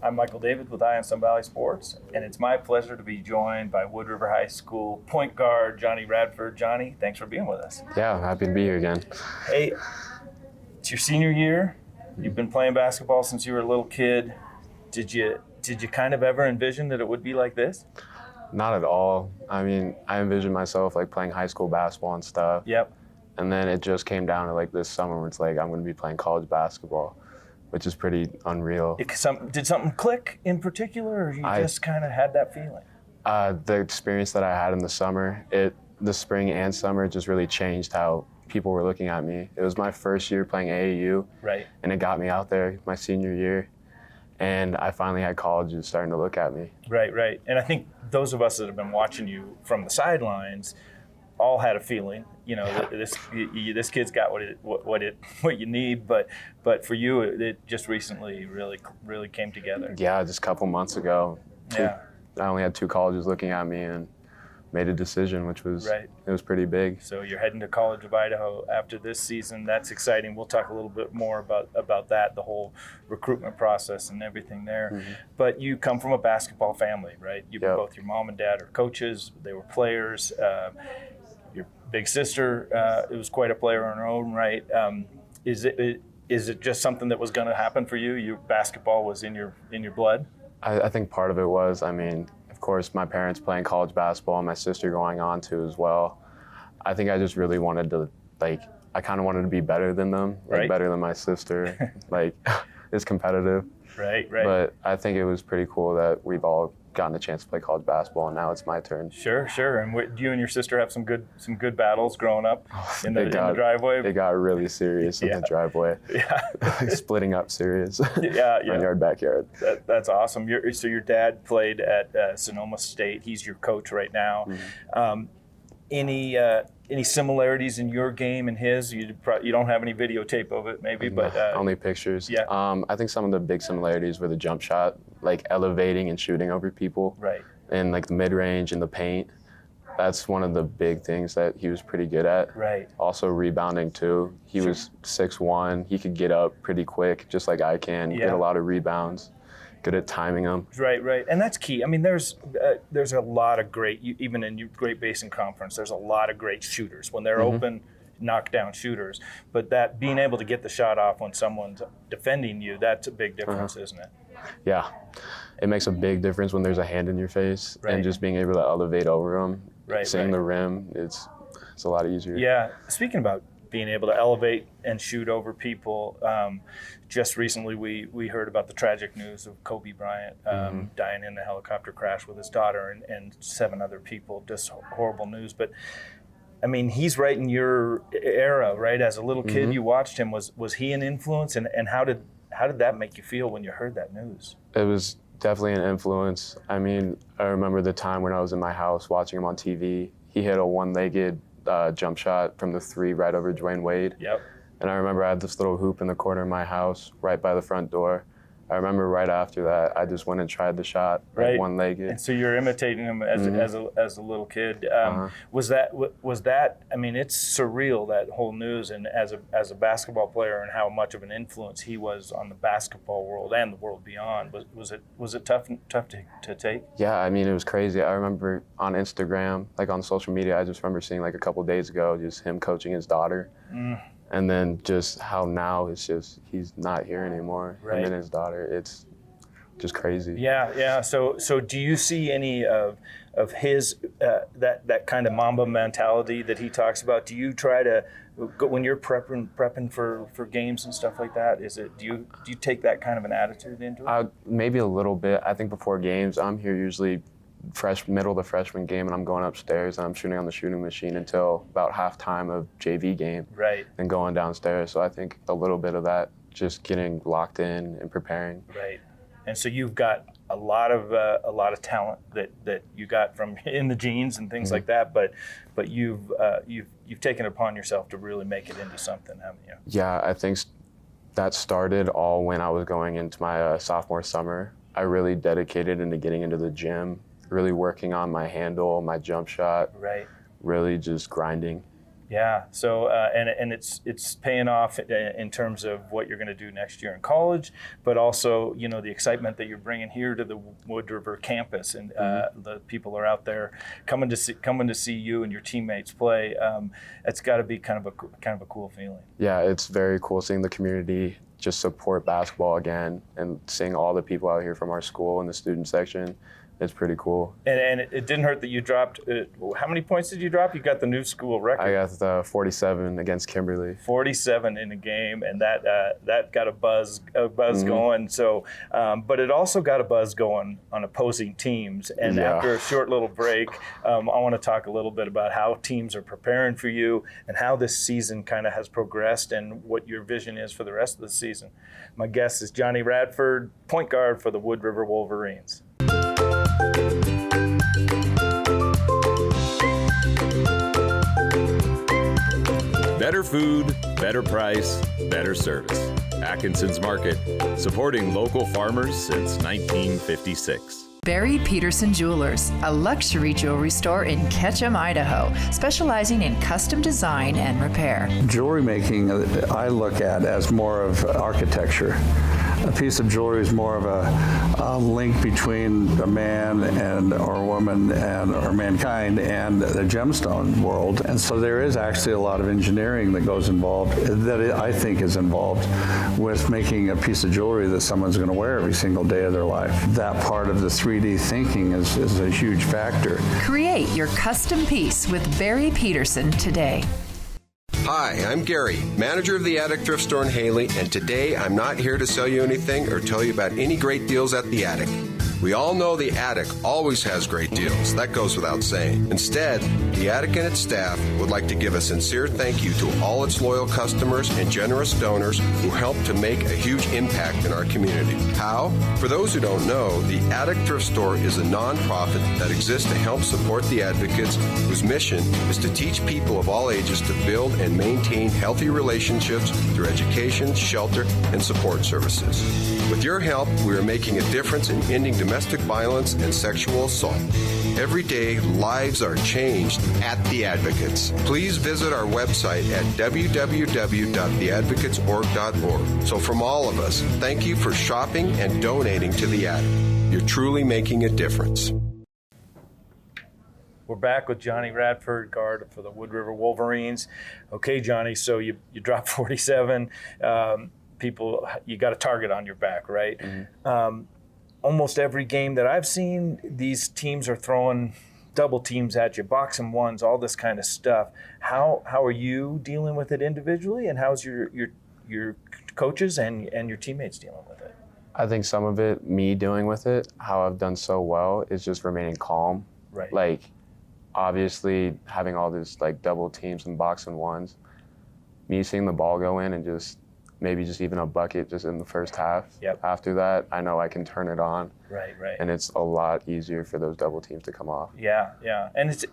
I'm Michael David with Eye on Sun Valley Sports, and it's my pleasure to be joined by Wood River High School point guard Johnny Radford. Johnny, thanks for being with us. Yeah, I'm happy to be here again. Hey, it's your senior year. You've been playing basketball since you were a little kid. Did you kind of ever envision that it would be like this? Not at all. I mean, I envisioned myself like playing high school basketball and stuff. Yep. And then it just came down to like this summer where it's like I'm going to be playing college basketball, which is pretty unreal. Did something click in particular, or you just kind of had that feeling? The experience that I had in the summer, the spring and summer, just really changed how people were looking at me. It was my first year playing AAU, right? And it got me out there my senior year, and I finally had colleges starting to look at me. Right. And I think those of us that have been watching you from the sidelines all had a feeling, this kid's got what you need, but for you it just recently really came together. Yeah, just a couple months ago. I only had two colleges looking at me and made a decision, which was It was pretty big. So you're heading to College of Idaho after this season. That's exciting. We'll talk a little bit more about that, the whole recruitment process and everything there. Mm-hmm. But you come from a basketball family, right? Both your mom and dad are coaches. They were players. Your big sister was quite a player in her own right. Is it just something that was going to happen for you? Your basketball was in your blood? I think part of it was, of course, my parents playing college basketball and my sister going on to as well. I think I just really wanted to, I kind of wanted to be better than them, better than my sister. It's competitive. Right. But I think it was pretty cool that we've all gotten a chance to play college basketball, and now it's my turn. Sure. And you and your sister have some good battles growing up in the driveway? It got really serious in the driveway. Yeah. Splitting up serious. Yeah. Front yard, backyard. That's awesome. So your dad played at Sonoma State. He's your coach right now. Mm-hmm. Any similarities in your game and his? You don't have any videotape of it, maybe, but only pictures. Yeah. I think some of the big similarities were the jump shot, like elevating and shooting over people. Right. And like the mid range and the paint. That's one of the big things that he was pretty good at. Right. Also rebounding too. He was 6'1". He could get up pretty quick, just like I can. Get a lot of rebounds. Good at timing them. Right. And that's key. I mean, there's a lot of great, even in Great Basin Conference, there's a lot of great shooters. When they're open, knockdown shooters. But that being able to get the shot off when someone's defending you, that's a big difference, isn't it? Yeah. It makes a big difference when there's a hand in your face and just being able to elevate over them, seeing the rim, it's a lot easier. Yeah. Speaking about being able to elevate and shoot over people, just recently we heard about the tragic news of Kobe Bryant dying in a helicopter crash with his daughter and 7 other people. Just horrible news. But I mean, he's right in your era, right? As a little kid, you watched him. Was he an influence, and how did that make you feel when you heard that news? It was definitely an influence. I mean, I remember the time when I was in my house watching him on TV. He hit a one-legged jump shot from the 3 right over Dwayne Wade. Yep. And I remember I had this little hoop in the corner of my house right by the front door. I remember right after that, I just went and tried the shot, one-legged. And so you're imitating him as a little kid. Was that? I mean, it's surreal, that whole news, and as a basketball player, and how much of an influence he was on the basketball world and the world beyond. Was it tough to take? Yeah, I mean, it was crazy. I remember on Instagram, on social media, I just remember seeing a couple days ago just him coaching his daughter. And then just how now it's just he's not here anymore. Him and his daughter, it's just crazy. Yeah. So do you see any of his that kind of Mamba mentality that he talks about? Do you try to, when you're prepping for games and stuff like that? Do you take that kind of an attitude into it? Maybe a little bit. I think before games, I'm here usually middle of the freshman game, and I'm going upstairs and I'm shooting on the shooting machine until about halftime of JV game. Right. And going downstairs. So I think a little bit of that, just getting locked in and preparing. Right. And so you've got a lot of talent that you got from in the genes and things like that, but you've taken it upon yourself to really make it into something, haven't you? Yeah, I think that started all when I was going into my sophomore summer. I really dedicated into getting into the gym, really working on my handle, my jump shot, really just grinding. Yeah. So and it's paying off in terms of what you're going to do next year in college, but also the excitement that you're bringing here to the Wood River campus, and the people are out there coming to see you and your teammates play. It's got to be kind of a cool feeling. Yeah, it's very cool seeing the community just support basketball again, and seeing all the people out here from our school in the student section. It's pretty cool. And it didn't hurt that you dropped. How many points did you drop? You got the new school record. I got the 47 against Kimberly. 47 in a game, and that got a buzz going. So, but it also got a buzz going on opposing teams. And after a short little break, I want to talk a little bit about how teams are preparing for you and how this season kind of has progressed and what your vision is for the rest of the season. My guest is Johnny Radford, point guard for the Wood River Wolverines. Better food, better price, better service. Atkinson's Market, supporting local farmers since 1956. Barry Peterson Jewelers, a luxury jewelry store in Ketchum, Idaho, specializing in custom design and repair. Jewelry making, I look at as more of architecture. A piece of jewelry is more of a link between a man or woman or mankind and the gemstone world. And so there is actually a lot of engineering that goes involved, that I think is involved with making a piece of jewelry that someone's going to wear every single day of their life. That part of the 3D thinking is a huge factor. Create your custom piece with Barry Peterson today. Hi, I'm Gary, manager of the Attic Thrift Store in Haley, and today I'm not here to sell you anything or tell you about any great deals at the Attic. We all know the Attic always has great deals. That goes without saying. Instead, the Attic and its staff would like to give a sincere thank you to all its loyal customers and generous donors who help to make a huge impact in our community. How? For those who don't know, the Attic Thrift Store is a nonprofit that exists to help support the advocates whose mission is to teach people of all ages to build and maintain healthy relationships through education, shelter, and support services. With your help, we are making a difference in ending domestic violence and sexual assault. Every day, lives are changed at The Advocates. Please visit our website at www.theadvocatesorg.org. So from all of us, thank you for shopping and donating to The Attic. You're truly making a difference. We're back with Johnny Radford, guard for the Wood River Wolverines. Okay, Johnny, so you dropped 47. You got a target on your back, right? Mm-hmm. Almost every game that I've seen, these teams are throwing double teams at you, box and ones, all this kind of stuff. How are you dealing with it individually, and how's your coaches and your teammates dealing with it? I think some of it, me dealing with it, how I've done so well is just remaining calm. Right. Like, obviously having all this like double teams and box and ones, me seeing the ball go in and just maybe just even a bucket just in the first half. Yep. After that, I know I can turn it on. Right. And it's a lot easier for those double teams to come off. Yeah. And it's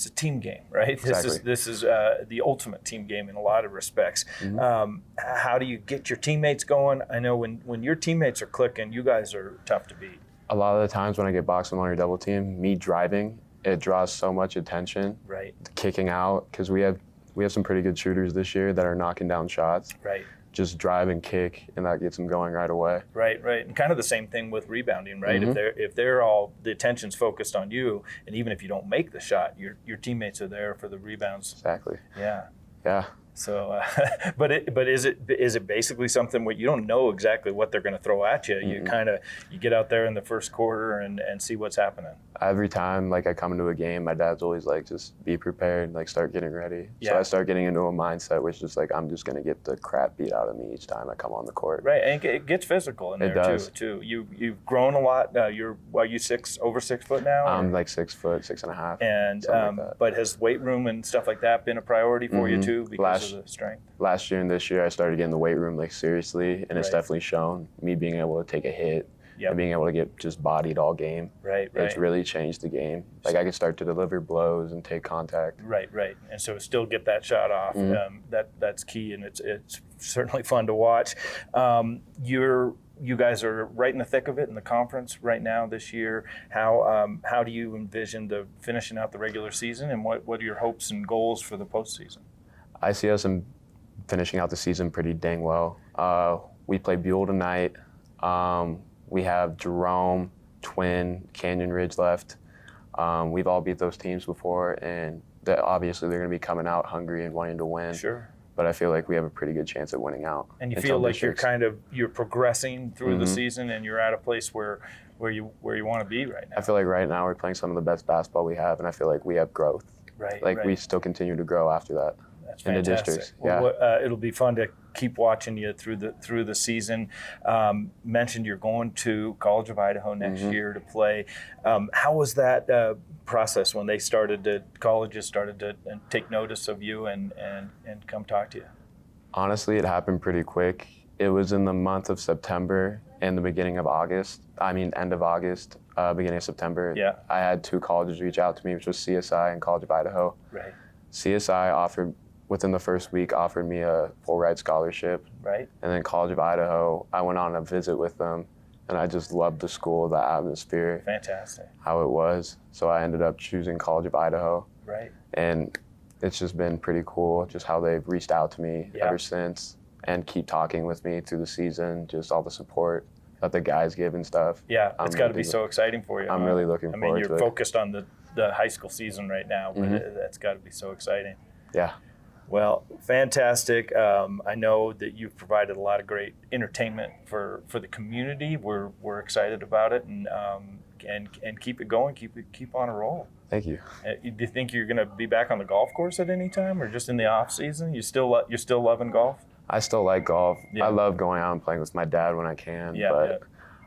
a team game, right? Exactly. This is the ultimate team game in a lot of respects. Mm-hmm. How do you get your teammates going? I know when your teammates are clicking, you guys are tough to beat. A lot of the times when I get box and one or double team, me driving, it draws so much attention. Right. Kicking out, because we have some pretty good shooters this year that are knocking down shots. Right. Just drive and kick, and that gets them going right away. Right. And kind of the same thing with rebounding, right? Mm-hmm. If they're all, the attention's focused on you, and even if you don't make the shot, your teammates are there for the rebounds. Exactly. Yeah. So, but is it basically something where you don't know exactly what they're going to throw at you? Mm-hmm. You get out there in the first quarter and see what's happening. Every time like I come into a game, my dad's always like, just be prepared, like start getting ready. Yeah. So I start getting into a mindset which is like, I'm just going to get the crap beat out of me each time I come on the court. Right, and it gets physical in there too. You've grown a lot. Are you over 6 foot now? I'm like 6 foot, 6.5. And like but has weight room and stuff like that been a priority for you too because of the strength? Last year and this year I started getting the weight room like seriously, and it's Right. definitely shown. Me being able to take a hit. Yep. And being able to get just bodied all game. Right. It's really changed the game. Like I can start to deliver blows and take contact. Right. And so still get that shot off. Mm-hmm. That's key, and it's certainly fun to watch. you guys are right in the thick of it in the conference right now this year. How do you envision finishing out the regular season, and what are your hopes and goals for the postseason? I see us finishing out the season pretty dang well. We play Buell tonight. We have Jerome, Twin, Canyon Ridge left. We've all beat those teams before, and obviously they're going to be coming out hungry and wanting to win. Sure. But I feel like we have a pretty good chance at winning out. And you feel like you're progressing through the season, and you're at a place where you want to be right now. I feel like right now we're playing some of the best basketball we have, and I feel like we have growth. Right. We still continue to grow after that. That's in the fantastic. districts. Well, Yeah. It'll be fun to keep watching you through the season. Mentioned you're going to College of Idaho next year to play. How was that process when colleges started to take notice of you and come talk to you? Honestly, it happened pretty quick. It was in the month of September and the beginning of August. end of August, beginning of September. Yeah. I had 2 colleges reach out to me, which was CSI and College of Idaho. Right. CSI within the first week, offered me a full ride scholarship. Right. And then College of Idaho, I went on a visit with them, and I just loved the school, the atmosphere. Fantastic. How it was. So I ended up choosing College of Idaho. Right. And it's just been pretty cool, just how they've reached out to me ever since and keep talking with me through the season, just all the support that the guys give and stuff. Yeah, it's got to be so exciting for you. I'm really looking forward to it. You're focused on the high school season right now, but that's got to be so exciting. Yeah. Well, fantastic. I know that you've provided a lot of great entertainment for the community. We're excited about it, and keep it going. Keep on a roll. Thank you. Do you think you're going to be back on the golf course at any time, or just in the off season? You're still loving golf? I still like golf. Yeah. I love going out and playing with my dad when I can. Yeah, but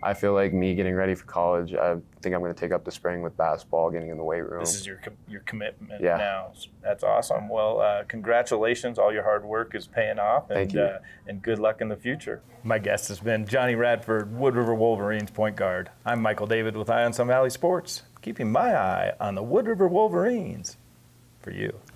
I feel like me getting ready for college, I think I'm going to take up the spring with basketball, getting in the weight room. This is your commitment Yeah. now. That's awesome. Well, congratulations. All your hard work is paying off. Thank you. And good luck in the future. My guest has been Johnny Radford, Wood River Wolverines point guard. I'm Michael David with Eye on Sun Valley Sports, keeping my eye on the Wood River Wolverines for you.